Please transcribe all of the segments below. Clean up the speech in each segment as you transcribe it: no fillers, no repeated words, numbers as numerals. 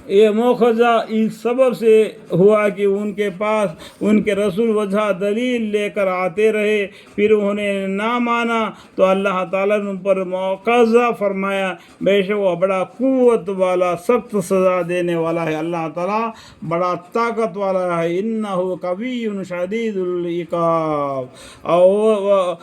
یہ موخذہ اس سبب سے ہوا کہ ان کے پاس ان کے رسول وجہ دلیل لے کر آتے رہے، پھر انہوں نے نہ مانا تو اللہ تعالیٰ نے ان پر موخذہ فرمایا، بے شک وہ بڑا قوت والا سخت سزا دینے والا ہے، اللہ تعالیٰ بڑا طاقت والا ہے، انہ قوی شدید العقاب، اور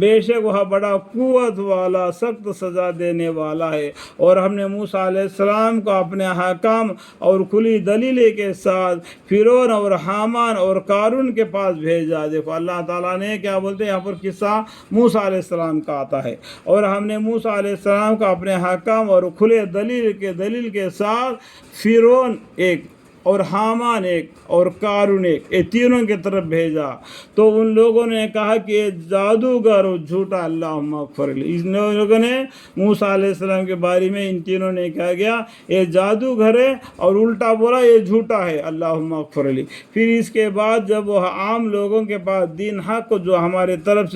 بے شک وہ بڑا قوت والا سخت سزا دینے والا ہے۔ اور ہم نے موسیٰ علیہ السلام کو اپنے حکام اور کھلی دلیلیں کے ساتھ فرعون اور حامان اور قارون کے پاس بھیجا۔ دیکھو اللہ تعالیٰ نے کیا بولتے ہیں یہاں پر قصہ موسیٰ علیہ السلام کا آتا ہے، اور ہم نے موسیٰ علیہ السلام کو اپنے حکام اور کھلے دلیل کے ساتھ فرعون ایک اور حامان ایک اور قارون ایک، یہ تینوں کی طرف بھیجا، تو ان لوگوں نے کہا کہ یہ جادوگر اور جھوٹا، اللہم اغفر لی، ان لوگوں نے موسیٰ علیہ السلام کے بارے میں ان تینوں نے کہا گیا یہ جادوگر ہے، اور الٹا بولا یہ جھوٹا ہے، اللہم اغفر لی۔ پھر اس کے بعد جب وہ عام لوگوں کے پاس دین حق جو ہمارے طرف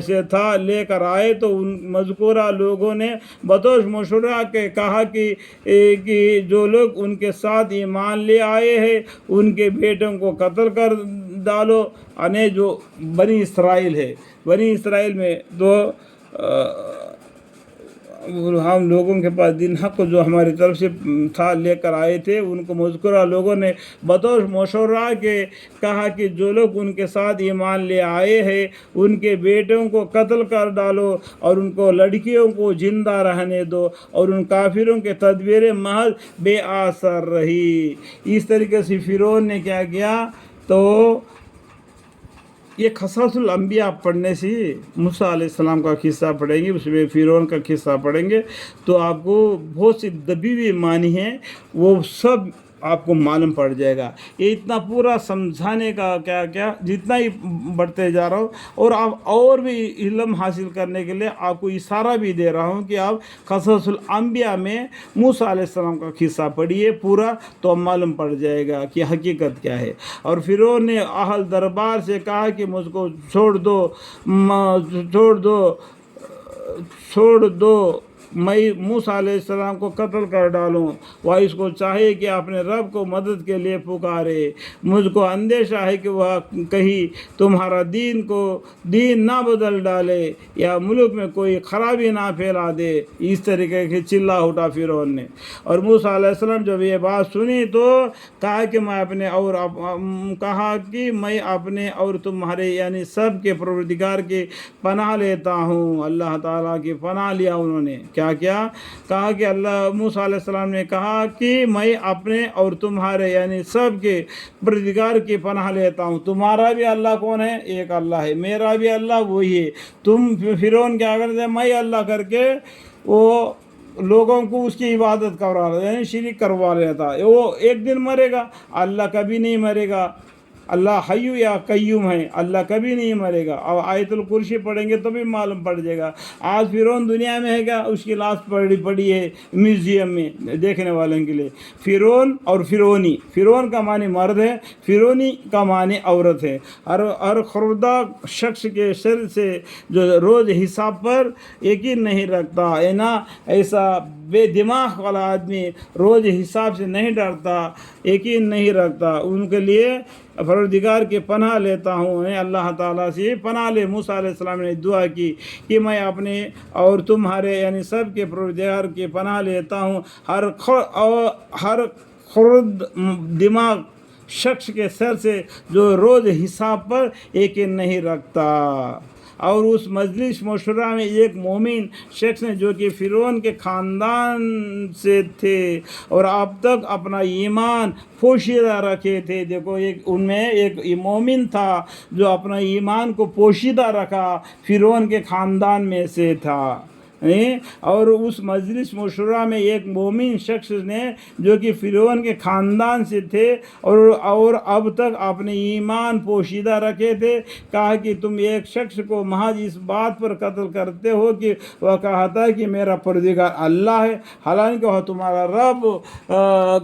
سے تھا لے کر آئے، تو ان مذکورہ لوگوں نے بطور مشورہ کے کہا کہ جو لوگ ان کے ساتھ ایمان لے آئے ہیں ان کے بیٹوں کو قتل کر ڈالو، یعنی جو بنی اسرائیل ہے، بنی اسرائیل میں تو ہم لوگوں کے پاس دین حق جو ہماری طرف سے تھا لے کر آئے تھے، ان کو مذکورہ لوگوں نے بطور مشورہ کے کہا کہ جو لوگ ان کے ساتھ ایمان لے آئے ہیں ان کے بیٹوں کو قتل کر ڈالو، اور ان کو لڑکیوں کو زندہ رہنے دو، اور ان کافروں کے تدبیر محض بے اثر رہی۔ اس طریقے سے فرعون نے کیا کیا، تو یہ قصص الانبیاء پڑھنے سے موسیٰ علیہ السلام کا قصہ پڑھیں گے، اس میں فرعون کا قصہ پڑھیں گے تو آپ کو بہت سی دبی ہوئی معنی ہیں وہ سب آپ کو معلوم پڑ جائے گا۔ یہ اتنا پورا سمجھانے کا کیا جتنا ہی بڑھتے جا رہا ہوں، اور آپ اور بھی علم حاصل کرنے کے لیے آپ کو اشارہ بھی دے رہا ہوں کہ آپ قصص الانبیاء میں موسیٰ علیہ السلام کا قصہ پڑھیے پورا، تو معلوم پڑ جائے گا کہ حقیقت کیا ہے۔ اور فرعون نے اہل دربار سے کہا کہ مجھ کو چھوڑ دو، میں موسیٰ علیہ السلام کو قتل کر ڈالوں، وہ اس کو چاہے کہ اپنے رب کو مدد کے لیے پکارے، مجھ کو اندیشہ ہے کہ وہ کہیں تمہارا دین نہ بدل ڈالے یا ملک میں کوئی خرابی نہ پھیلا دے۔ اس طریقے کے چلا اٹھا فرعون نے، اور موسیٰ علیہ السلام جب یہ بات سنی تو کہا کہ میں اپنے اور تمہارے یعنی سب کے پروردگار کی پناہ لیتا ہوں۔ اللہ تعالیٰ کی پناہ لیا انہوں نے، کہا کہ موسیٰ علیہ السلام نے کہا کہ میں اپنے اور تمہارے یعنی سب کے پروردگار کی پناہ لیتا ہوں۔ تمہارا بھی اللہ کون ہے؟ ایک اللہ ہے، میرا بھی اللہ وہی ہے۔ تم فرعون کیا کرتے؟ میں اللہ کر کے وہ لوگوں کو اس کی عبادت کروا رہا یعنی شریک کروا لیتا، وہ ایک دن مرے گا، اللہ کبھی نہیں مرے گا، اللہ حی یا قیوم ہے، اللہ کبھی نہیں مرے گا۔ اب آیت الکرسی پڑھیں گے تو بھی معلوم پڑ جائے گا۔ آج فرعون دنیا میں ہے گا، اس کی لاش پڑی ہے میوزیم میں دیکھنے والوں کے لیے۔ فرعون اور فرعونی، فرعون کا معنی مرد ہے، فرعونی کا معنی عورت ہے۔ ہر خردہ شخص کے سر سے جو روز حساب پر یقین نہیں رکھتا ہے نا، ایسا بے دماغ والا آدمی روز حساب سے نہیں ڈرتا، یقین نہیں رکھتا، ان کے لیے پروردگار کی پناہ لیتا ہوں۔ اللہ تعالیٰ سے پناہ لے۔ موسیٰ علیہ السلام نے دعا کی کہ میں اپنے اور تمہارے یعنی سب کے پروردگار کی پناہ لیتا ہوں، ہر خرد دماغ شخص کے سر سے جو روز حساب پر یقین نہیں رکھتا۔ اور اس مجلس مشورہ میں ایک مومن شخص نے جو کہ فرعون کے خاندان سے تھے اور اب تک اپنا ایمان پوشیدہ رکھے تھے، دیکھو ان میں ایک مومن تھا جو اپنا ایمان کو پوشیدہ رکھا، فرعون کے خاندان میں سے تھا۔ اور اس مجلس مشورہ میں ایک مومن شخص نے جو کہ فرعون کے خاندان سے تھے اور اب تک اپنے ایمان پوشیدہ رکھے تھے، کہا کہ تم ایک شخص کو محض اس بات پر قتل کرتے ہو کہ وہ کہتا ہے کہ میرا پروردگار اللہ ہے، حالانکہ وہ تمہارا رب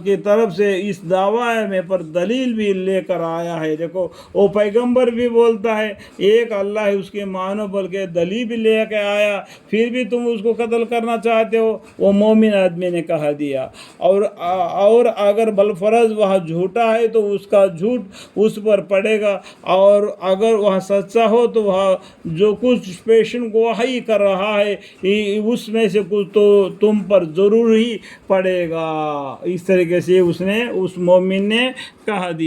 کی طرف سے اس دعویٰ میں پر دلیل بھی لے کر آیا ہے۔ دیکھو وہ پیغمبر بھی بولتا ہے ایک اللہ ہے، اس کے مانو بلکہ دلیل بھی لے کے آیا، پھر بھی تم میں اس کو قتل کرنا چاہتے ہو؟ وہ مومن آدمی نے کہا دیا. اور اگر بالفرض وہاں جھوٹا ہے تو اس کا جھوٹ اس پر پڑے گا، اور اگر وہاں سچا ہو تو وہاں جو کچھ پیشن گواہی کر رہا ہے اس میں سے کچھ تو تم پر ضرور ہی پڑے گا. اس طریقے سے اس مومن نے کہا دیا.